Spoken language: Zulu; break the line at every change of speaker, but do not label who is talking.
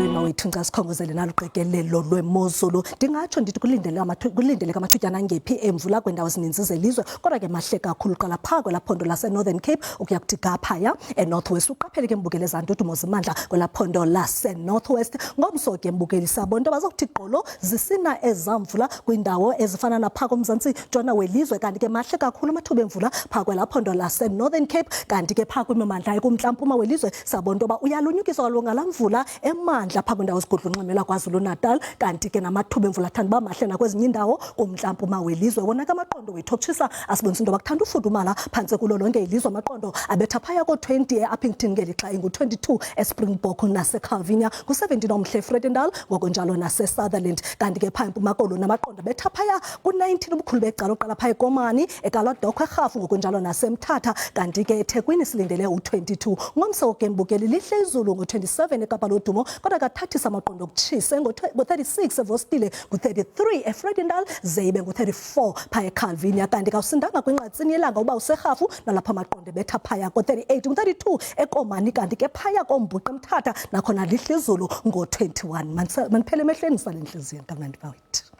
molweni mawethu nxa sikhongozele nalo uqikelelo lwemozulu. Ndingatsho ndithi kulindeleka amathutyana angephi emvula kwendawo ezininzi zelizwe, kodwa ke mahle kakhulu qala phaa kwelaphondo lase-Northern Cape ukuya kuthi gaphaya e-Northwest. Uqaphele ke mbukeli ezantuthu mozimandla kwelaphondo lase-Northwest. Ngomso ke mbukeli sabo nto bazokuthi qolo zisina ezamvula kwindawo ezifana naphaa komzantsi ntshona welizwe, kanti ke mahle kakhulu amathuba emvula phaa kwelaphondo lase-Northern Cape, kanti ke phaa kwimimandla ekumntla-mpuma welizwe sabo nto uyalunyukiswa kaloku ngala mvula emandla phaa kwindawo ezigudlunxemela KwaZulu-Natal, kanti ke namathuba emvula athanda uba mahle nakwezinye indawo kumntla-mpuma welizwe. Wona ke amaqondo wethu okutshisa asibonisa into yoba kuthanda ufudumala phantse kulo lonke ilizwe. Amaqondo abetha phaya ko-20 e-Uppington ngelixa ingu-22 eSpringbok naseCalvinia, ku-17 omhle Vredendal ngokunjalo nase-Sutherland, kanti ke phaa eMpuma Koloni amaqondo abetha phaya ku-19 ubukhulu becala oqala phaya eKomani, eKalodokho, eRhafu ngokunjalo naseMthatha, kanti ke eThekwini silindele u-22. Ngomso ke mbukeli lihle izulu ngo-27 eKapa lodumo, kodwa kathathisa amaqondo okutshisa ngo-36 eVostile, ngu-33 eVredendal, ze ibe ngu-34 phaa eCalvinia, kanti kawusindanga kwinqatsini yelanga uba userhafu nalapha amaqondo betha phaya ko-38 ngu-32 eKomani, kanti ke phaya koMbuqu eMthatha nakhona lihle izulu ngo-21. Maniphele emehlweni sale ntliziyo kamnandi bawethu.